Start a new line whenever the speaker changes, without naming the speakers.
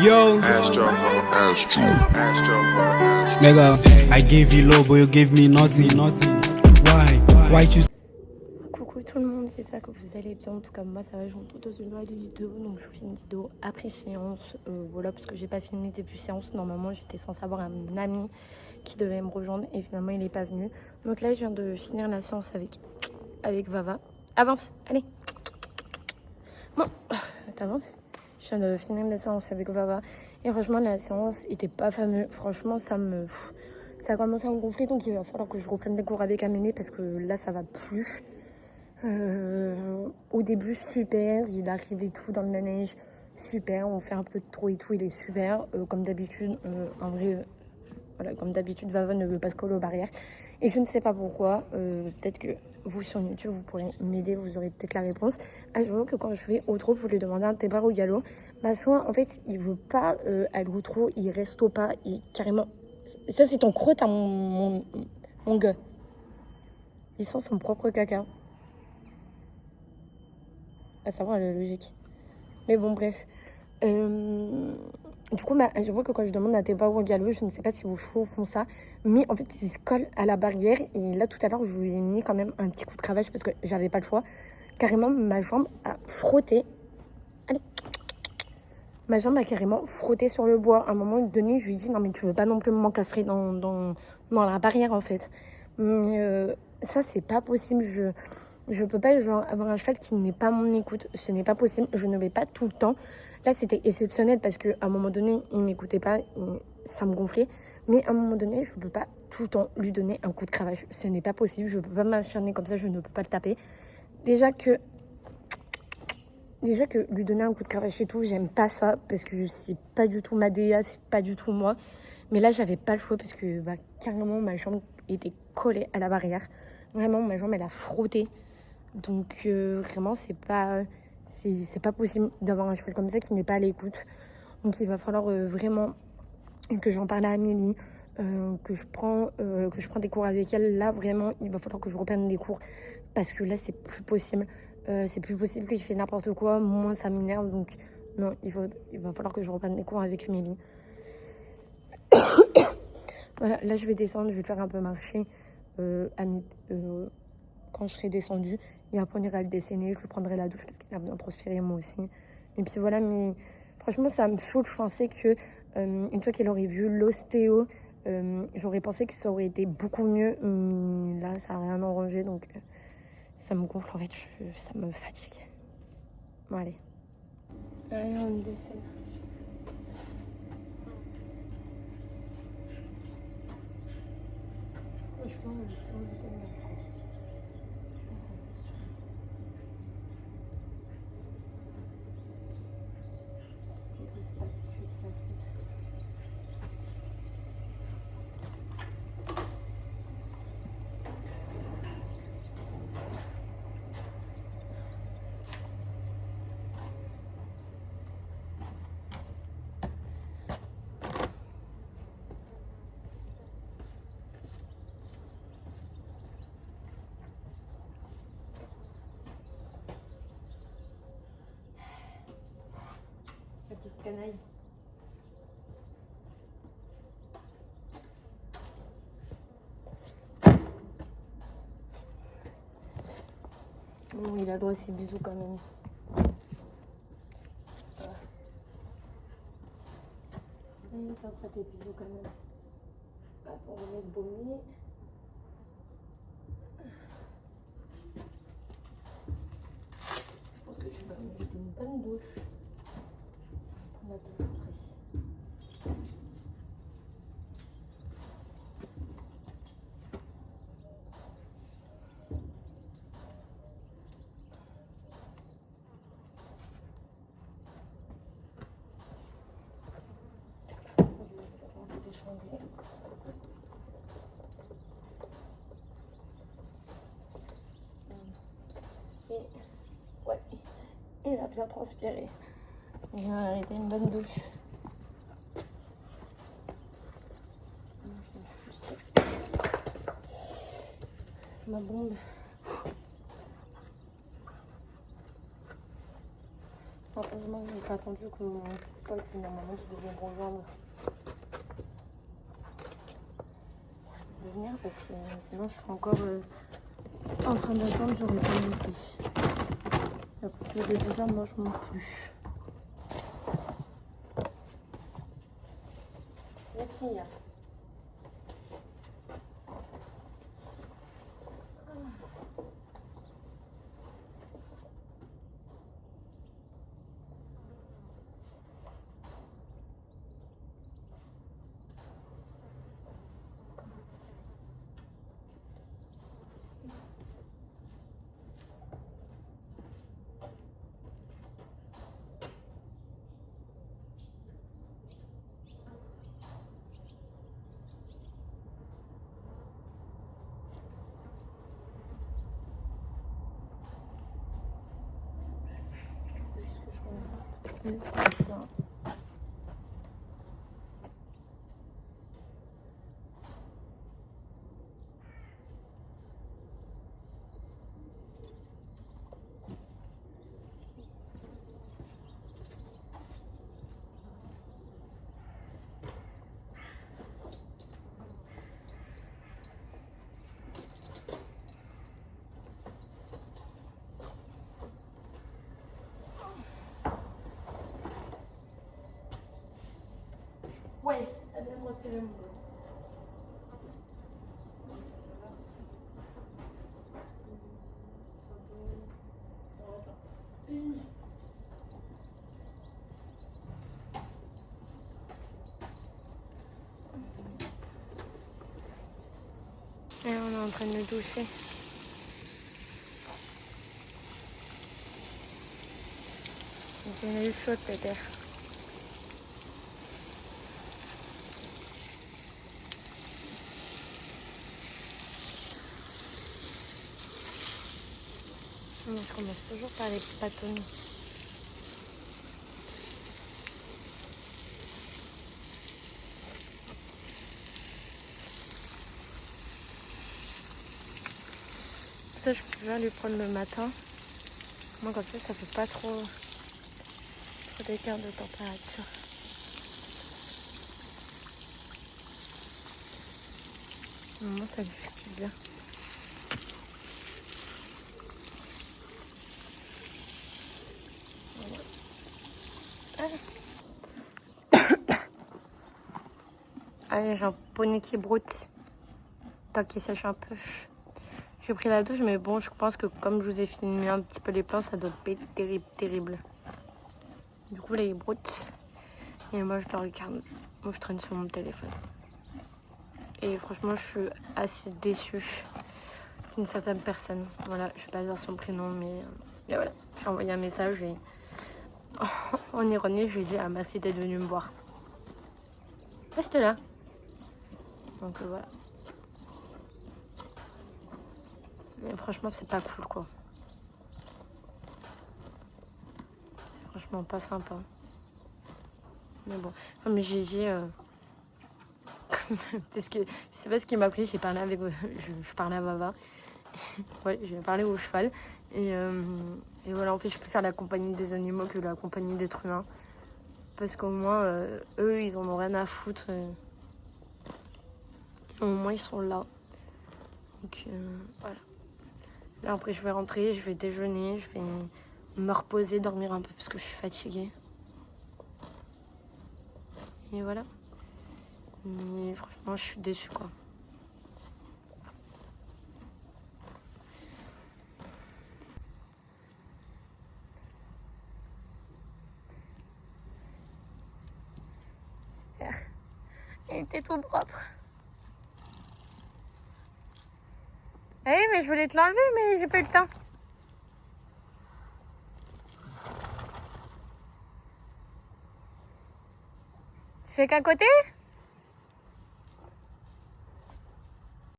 Yo, nigga, I gave you love, but you gave me nothing. Why you?
Coucou tout le monde, j'espère que vous allez bien. En tout cas, moi ça va, je rentre dans une nouvelle vidéo. Donc, je vous fais une vidéo après séance. Voilà, parce que j'ai pas filmé début séance. Normalement, j'étais censée avoir un ami qui devait me rejoindre et finalement, il n'est pas venu. Donc là, je viens de finir la séance avec Vava. Avance, allez. Bon, t'avances. Je viens de finir la séance avec Vava. Et franchement, la séance était pas fameuse. Franchement, ça a commencé à me gonfler. Donc, il va falloir que je reprenne des cours avec Amélie parce que là, ça va plus. Au début, super. Il arrive et tout dans la neige. Super. On fait un peu de trop et tout. Il est super. Comme d'habitude, en vrai, voilà, comme d'habitude, Vava ne veut pas se coller aux barrières. Et je ne sais pas pourquoi. Peut-être que vous, sur YouTube, vous pourrez m'aider. Vous aurez peut-être la réponse. Je vois que quand je vais au trot pour lui demander un départ au galop, bah, soit, en fait, il veut pas aller au trot. Il reste au pas. Et carrément... Ça, c'est ton crotte à mon gars. Il sent son propre caca. À savoir la logique. Mais bon, bref. Du coup, je vois que quand je demande à Théba ou au galop, je ne sais pas si vos chevaux font ça, mais en fait, ils se collent à la barrière. Et là, tout à l'heure, je lui ai mis quand même un petit coup de cravache parce que j'avais pas le choix. Carrément, ma jambe a frotté. Allez. Ma jambe a carrément frotté sur le bois. À un moment donné, je lui ai dit, non, mais tu veux pas non plus m'encastrer dans la barrière, en fait. Mais ça, c'est pas possible. Je peux pas avoir un cheval qui n'est pas mon écoute. Ce n'est pas possible. Je ne vais pas tout le temps. Là, c'était exceptionnel parce qu'à un moment donné, il ne m'écoutait pas. Et ça me gonflait. Mais à un moment donné, je ne peux pas tout le temps lui donner un coup de cravache. Ce n'est pas possible. Je ne peux pas m'acharner comme ça. Je ne peux pas le taper. Déjà que lui donner un coup de cravache et tout, j'aime pas ça. Parce que c'est pas du tout ma DA. C'est pas du tout moi. Mais là, j'avais pas le choix parce que carrément, ma jambe était collée à la barrière. Vraiment, ma jambe, elle a frotté. Donc vraiment c'est pas possible d'avoir un cheval comme ça qui n'est pas à l'écoute. Donc il va falloir vraiment que j'en parle à Amélie, que je prends des cours avec elle. Là vraiment il va falloir que je reprenne des cours parce que là c'est plus possible. C'est plus possible qu'il fait n'importe quoi. Moi ça m'énerve, donc non, il va falloir que je reprenne des cours avec Amélie. Voilà, là je vais descendre, je vais te faire un peu marcher quand je serai descendue. Et après, on ira le dessiner. Je lui prendrai la douche parce qu'elle a bien transpiré, moi aussi. Et puis voilà, mais franchement, ça me saoule. Je pensais que une fois qu'elle aurait vu l'ostéo, j'aurais pensé que ça aurait été beaucoup mieux. Mais là, ça n'a rien arrangé. Donc, ça me gonfle. En fait, ça me fatigue. Bon, allez. Allez, on dessine. Franchement, on dessine aux États-Unis. La petite canaille. Bon, il a droit à ses bisous quand même. Il va pas tes bisous quand même. Hop, on va mettre Baumier. Je pense que tu vas mettre une bonne douche. La douche serait. Et ouais, il a bien transpiré. Il a arrêté une bonne douche. Ma bombe. Heureusement que j'ai pas attendu que mon pote et ma maman qui devaient me rejoindre de venir parce que sinon je serais encore en train d'attendre, j'aurais pas monté. À partir de 10 heures, moi je monte plus. Merci. Ça. Ouais, elle vient de respirer mon dos. Et on est en train de me doucher. Donc on a eu chaud peut-être. Je commence toujours par les bâtonnets. Ça, je préfère lui prendre le matin. Moi, comme ça fait pas trop d'écart de température. Moi, ça lui fait du bien. Allez, j'ai un poney qui broute. Tant qu'il sèche un peu. J'ai pris la douche, mais bon, je pense que comme je vous ai filmé un petit peu les plans, ça doit pas être terrible, terrible. Du coup, là, il broute. Et moi, je le regarde. Moi, je traîne sur mon téléphone. Et franchement, je suis assez déçue d'une certaine personne. Voilà, je vais pas dire son prénom, mais voilà. J'ai envoyé un message et en ironie, je lui ai dit « Ah, merci d'être venu me voir. Reste là. » Donc voilà. Mais franchement, c'est pas cool, quoi. C'est franchement pas sympa. Mais bon, comme j'ai dit, parce que je sais pas ce qui m'a pris, j'ai parlé avec, je parlais à Vava. Ouais, j'ai parlé au cheval. Et voilà, en fait, je préfère la compagnie des animaux que la compagnie d'êtres humains. Parce qu'au moins, eux, ils en ont rien à foutre. Au moins, ils sont là. Donc, voilà. Là, après, je vais rentrer, je vais déjeuner, je vais me reposer, dormir un peu parce que je suis fatiguée. Et voilà. Mais franchement, je suis déçue, quoi. Super. Il était tout propre. Ah oui, mais je voulais te l'enlever, mais j'ai pas eu le temps. Tu fais qu'à côté ?